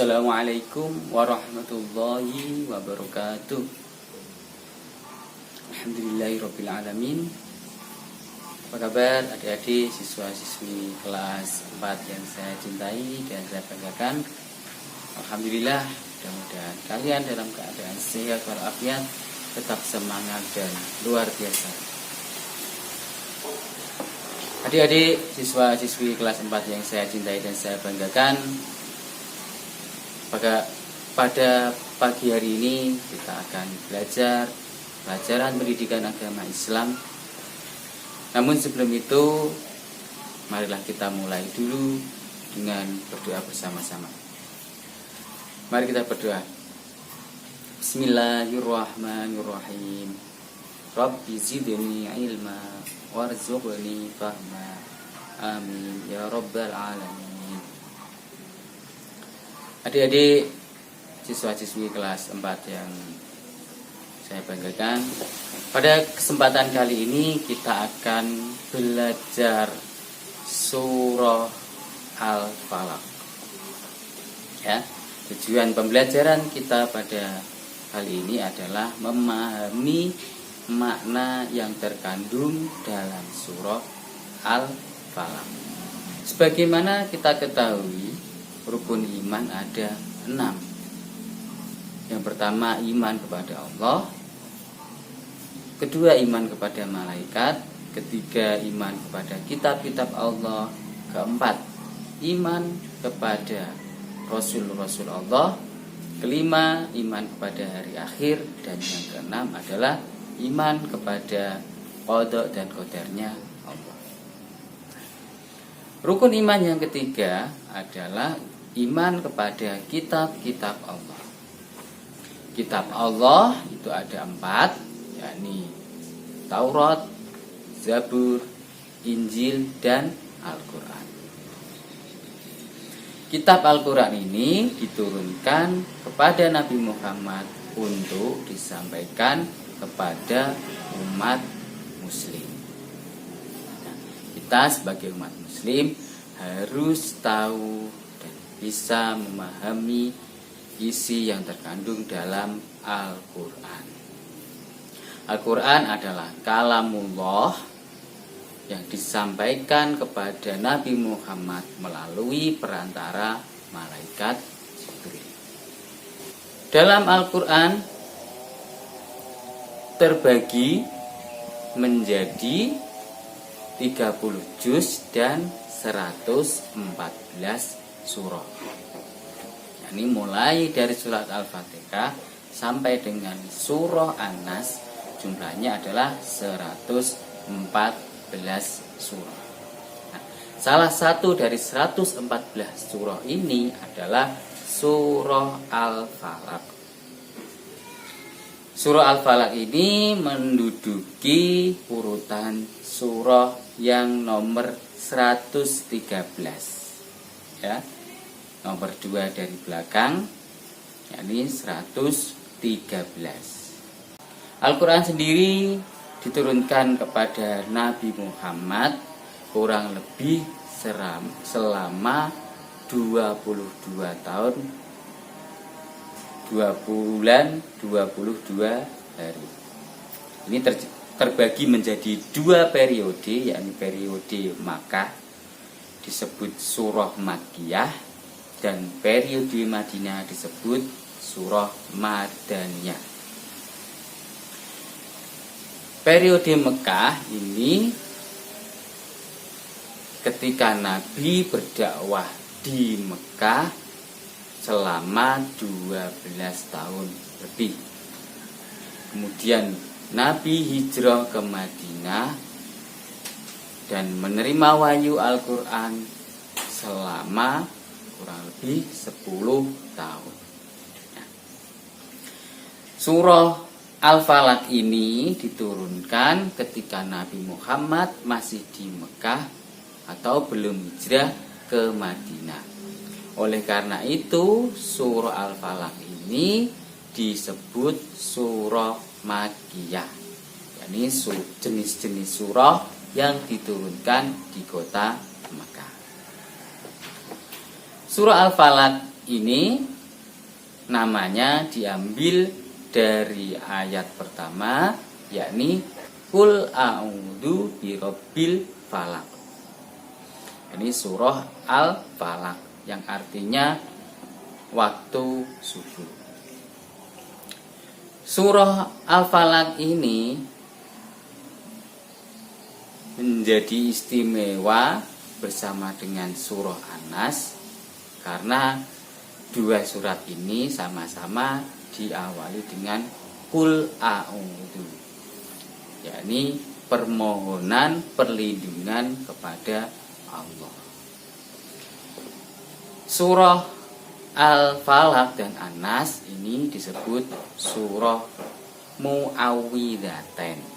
Assalamualaikum warahmatullahi wabarakatuh. Alhamdulillahirrabbilalamin. Apa kabar adik-adik siswa-siswi kelas 4 yang saya cintai dan saya banggakan? Alhamdulillah, mudah-mudahan kalian dalam keadaan sehat walafiat, tetap semangat dan luar biasa. Adik-adik siswa-siswi kelas 4 yang saya cintai dan saya banggakan, pada pagi hari ini kita akan belajar pelajaran pendidikan agama Islam. Namun sebelum itu, marilah kita mulai dulu dengan berdoa bersama-sama. Mari kita berdoa. Bismillahirrahmanirrahim. Rabbi zidni ilma warzuqni fahma. Amin ya rabbal alamin. Adik-adik siswa-siswi kelas 4 yang saya banggakan, pada kesempatan kali ini kita akan belajar surah Al-Falaq. Ya, tujuan pembelajaran kita pada kali ini adalah memahami makna yang terkandung dalam surah Al-Falaq. Sebagaimana kita ketahui, rukun iman ada 6. Yang pertama, iman kepada Allah. Kedua, iman kepada malaikat. Ketiga, iman kepada kitab-kitab Allah. Keempat, iman kepada rasul-rasul Allah. Kelima, iman kepada hari akhir. Dan yang keenam adalah iman kepada qada dan qadarnya Allah. Rukun iman yang ketiga adalah iman kepada kitab-kitab Allah. Kitab Allah itu ada 4, yakni Taurat, Zabur, Injil, dan Al-Quran. Kitab Al-Quran ini diturunkan kepada Nabi Muhammad untuk disampaikan kepada umat muslim. Nah, kita sebagai umat muslim harus tahu dan bisa memahami isi yang terkandung dalam Al-Quran. Al-Quran adalah kalamullah yang disampaikan kepada Nabi Muhammad melalui perantara malaikat Jibril. Dalam Al-Quran terbagi menjadi 30 juz dan 114 surah. Ini mulai dari surat Al-Fatihah sampai dengan surah An-Nas, jumlahnya adalah 114 surah. Nah, salah satu dari 114 surah ini adalah surah Al-Falaq. Surah Al-Falaq ini menduduki urutan surah yang nomor 113. Ya. Nomor 2 dari belakang, yakni 113. Al-Quran sendiri diturunkan kepada Nabi Muhammad kurang lebih selama 22 tahun 2 bulan 22 hari. Ini terbagi menjadi 2 periode, yakni periode Makkah disebut surah Makkiyah, dan periode Madinah disebut surah Madaniyah. Periode Mekah ini ketika Nabi berdakwah di Mekah selama 12 tahun lebih. Kemudian Nabi hijrah ke Madinah dan menerima wahyu Al-Quran selama kurang lebih 10 tahun. Surah Al-Falaq ini diturunkan ketika Nabi Muhammad masih di Mekah atau belum hijrah ke Madinah. Oleh karena itu, surah Al-Falaq ini disebut surah Makkiyah, yakni jenis-jenis surah yang diturunkan di kota Mekah. Surah Al-Falaq ini namanya diambil dari ayat pertama, yakni Qul a'udzu birabbil falaq. Ini surah Al-Falaq yang artinya waktu subuh. Surah Al-Falaq ini menjadi istimewa bersama dengan surah An-Nas karena dua surat ini sama-sama diawali dengan Qul a'udzu, yakni permohonan perlindungan kepada Allah. Surah Al-Falaq dan An-Nas ini disebut surah Mu'awwidzatain.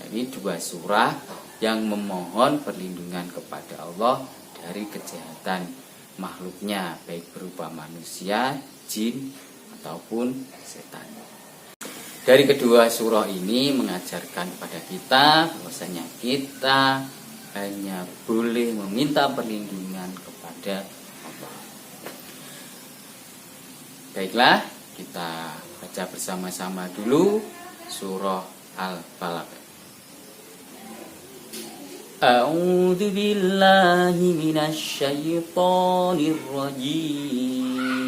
Ini dua surah yang memohon perlindungan kepada Allah dari kejahatan makhluknya, baik berupa manusia, jin, ataupun setan. Dari kedua surah ini mengajarkan kepada kita bahwasanya kita hanya boleh meminta perlindungan kepada Allah. Baiklah, kita baca bersama-sama dulu surah Al-Falaq. A'udzu billahi minasy syaithanir rajim.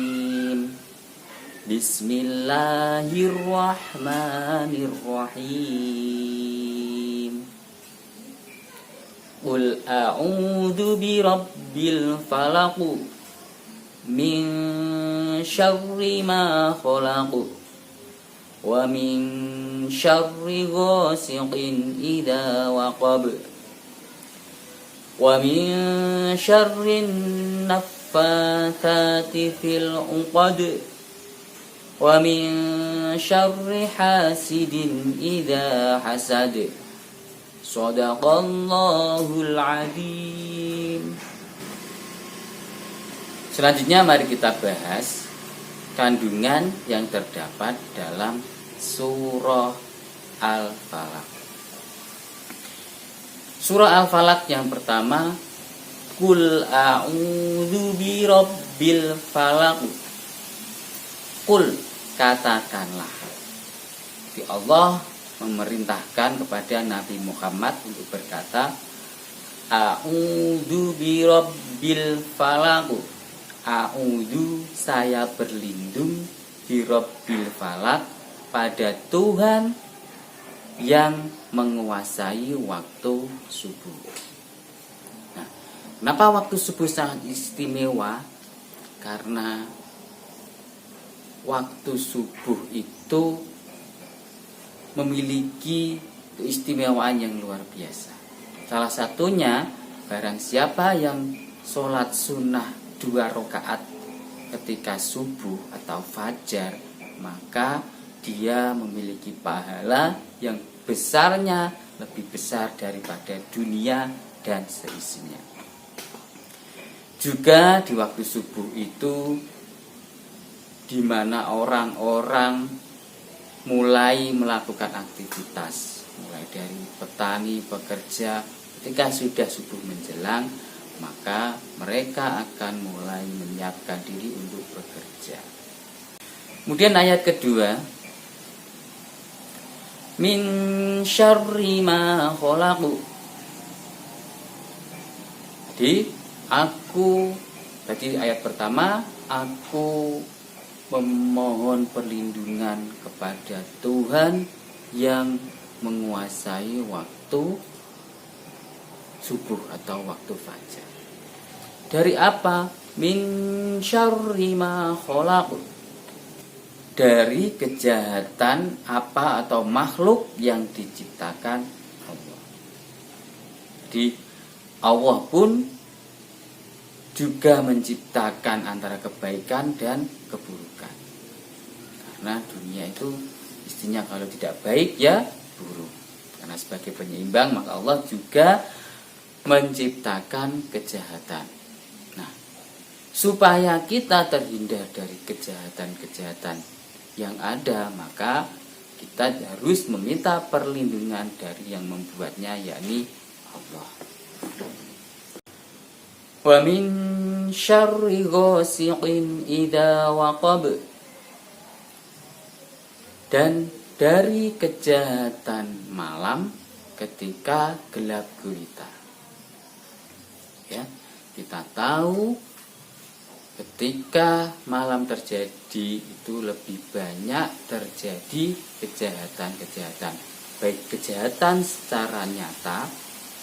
Bismillahirrahmanirrahim. Qul a'udzu birabbil falaq min syarri ma khalaq wa min syarri ghasiqin idza waqab wa min syarrin naffatsati fil 'uqad wa min syarri hasidin idza hasad. Shadaqallahul azim. Selanjutnya mari kita bahas kandungan yang terdapat dalam surah Al-Falaq. Surah Al-Falaq yang pertama, Qul a'udzu birabbil falaq. Qul, katakanlah. Jadi Allah memerintahkan kepada Nabi Muhammad untuk berkata, a'udzu birabbil falaq. A'udzu, saya berlindung, birabbil falaq, pada Tuhan yang menguasai waktu subuh. Nah, kenapa waktu subuh sangat istimewa? Karena waktu subuh itu memiliki keistimewaan yang luar biasa. Salah satunya, barang siapa yang sholat sunnah 2 rakaat ketika subuh atau fajar, maka dia memiliki pahala yang besarnya lebih besar daripada dunia dan seisinya. Juga di waktu subuh itu, di mana orang-orang mulai melakukan aktivitas, mulai dari petani, pekerja, ketika sudah subuh menjelang, maka mereka akan mulai menyiapkan diri untuk bekerja. Kemudian ayat kedua, min syarri ma khalaq. Jadi ayat pertama, aku memohon perlindungan kepada Tuhan yang menguasai waktu subuh atau waktu fajar. Dari apa? Min syarri ma khalaq. Dari kejahatan apa atau makhluk yang diciptakan Allah. Jadi Allah pun juga menciptakan antara kebaikan dan keburukan. Karena dunia itu istinya kalau tidak baik ya buruk. Karena sebagai penyeimbang maka Allah juga menciptakan kejahatan. Nah, supaya kita terhindar dari kejahatan-kejahatan yang ada, maka kita harus meminta perlindungan dari yang membuatnya, yakni Allah. Wa min syarri ghasiqin idza waqab. Dan dari kejahatan malam ketika gelap gulita. Ya, kita tahu ketika malam terjadi itu lebih banyak terjadi kejahatan-kejahatan, baik kejahatan secara nyata,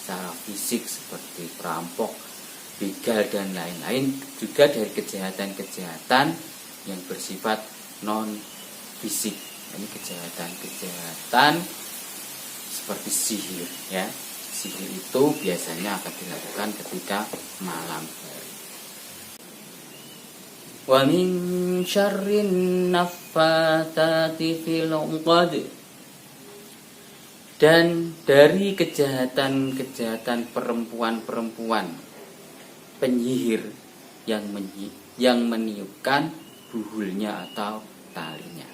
secara fisik seperti perampok, begal dan lain-lain, juga dari kejahatan-kejahatan yang bersifat non fisik. Ini kejahatan-kejahatan seperti sihir, ya. Sihir itu biasanya akan dilakukan ketika malam hari. Wa min syarrin naffatsati fil 'uqad. Dan dari kejahatan-kejahatan perempuan-perempuan penyihir yang meniupkan buhulnya atau talinya.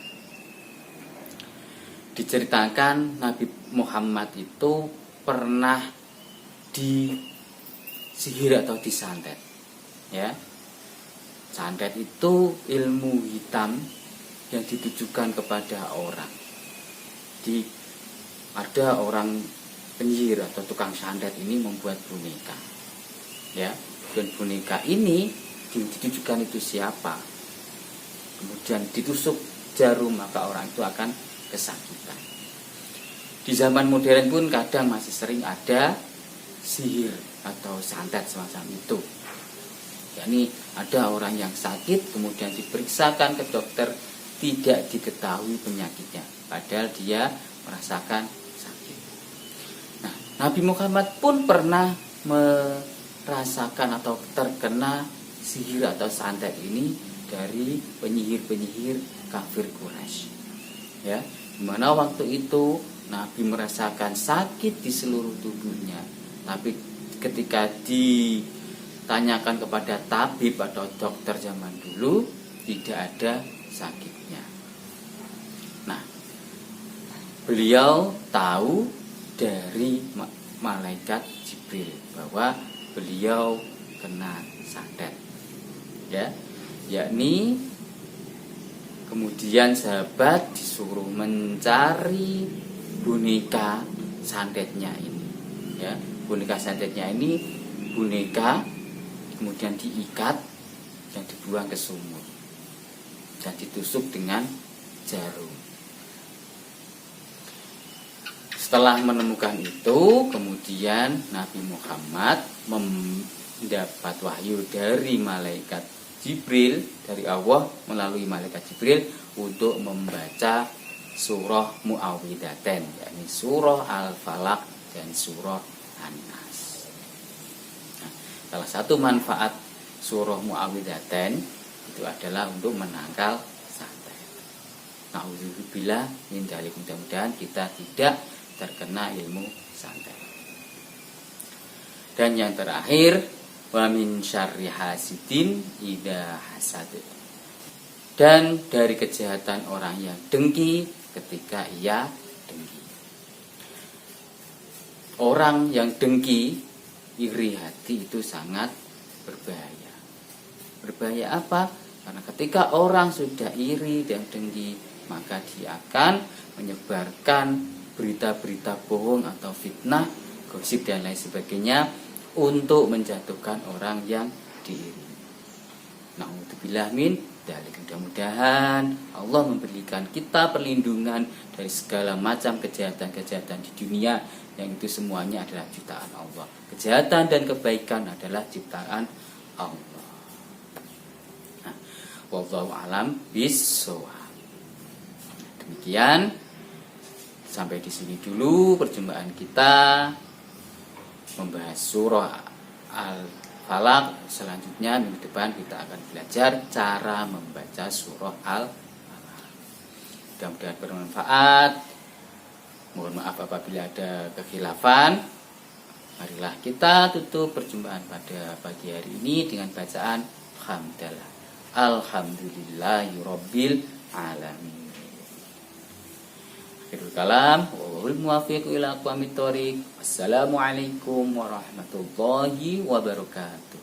Diceritakan Nabi Muhammad itu pernah disihir atau disantet. Ya. Santet itu ilmu hitam yang ditujukan kepada orang. Ada orang penyihir atau tukang santet ini membuat boneka. Ya, dan boneka ini ditujukan itu siapa? Kemudian ditusuk jarum, maka orang itu akan kesakitan. Di zaman modern pun kadang masih sering ada sihir atau santet semacam itu. Yakni ada orang yang sakit kemudian diperiksakan ke dokter, tidak diketahui penyakitnya, padahal dia merasakan sakit. Nah, Nabi Muhammad pun pernah merasakan atau terkena sihir atau santet ini dari penyihir-penyihir kafir Quraisy. Ya, dimana waktu itu Nabi merasakan sakit di seluruh tubuhnya, tapi ketika ditanyakan kepada tabib atau dokter zaman dulu, tidak ada sakitnya. Nah, beliau tahu dari malaikat Jibril bahwa beliau kena santet. Ya, yakni kemudian sahabat disuruh mencari boneka santetnya ini. Ya, boneka santetnya ini boneka kemudian diikat dan dibuang ke sumur dan ditusuk dengan jarum. Setelah menemukan itu, kemudian Nabi Muhammad mendapat wahyu dari malaikat Jibril, dari Allah melalui malaikat Jibril untuk membaca surah Muawwidzatain, yakni surah Al-Falaq dan surah An-Nas. Nah, salah satu manfaat surah Muawwidzatain itu adalah untuk menangkal santet. Nauzubillah min dzalik, mudah-mudahan kita tidak terkena ilmu santet. Dan yang terakhir, wa min syarri hasidin idza hasad. Dan dari kejahatan orang yang dengki ketika ia dengki. Orang yang dengki, iri hati itu sangat berbahaya. Berbahaya apa? Karena ketika orang sudah iri dan dengki, maka dia akan menyebarkan berita-berita bohong atau fitnah, gosip dan lain sebagainya untuk menjatuhkan orang yang diiri. Na'udzubillah min dzalik. Mudah-mudahan Allah memberikan kita perlindungan dari segala macam kejahatan-kejahatan di dunia, yang itu semuanya adalah ciptaan Allah. Kejahatan dan kebaikan adalah ciptaan Allah. Nah, wallahu alam bissawab. Demikian, sampai di sini dulu perjumpaan kita membahas surah Al-Falaq. Selanjutnya minggu depan kita akan belajar cara membaca surah Al-Falaq. Mudah-mudahan bermanfaat. Mohon maaf apabila ada kekhilafan. Marilah kita tutup perjumpaan pada pagi hari ini dengan bacaan hamdalah. Alhamdulillahirabbil alamin. Akhirul kalam, wal muwaffiq ila aqwamit thoriq. Assalamualaikum warahmatullahi wabarakatuh.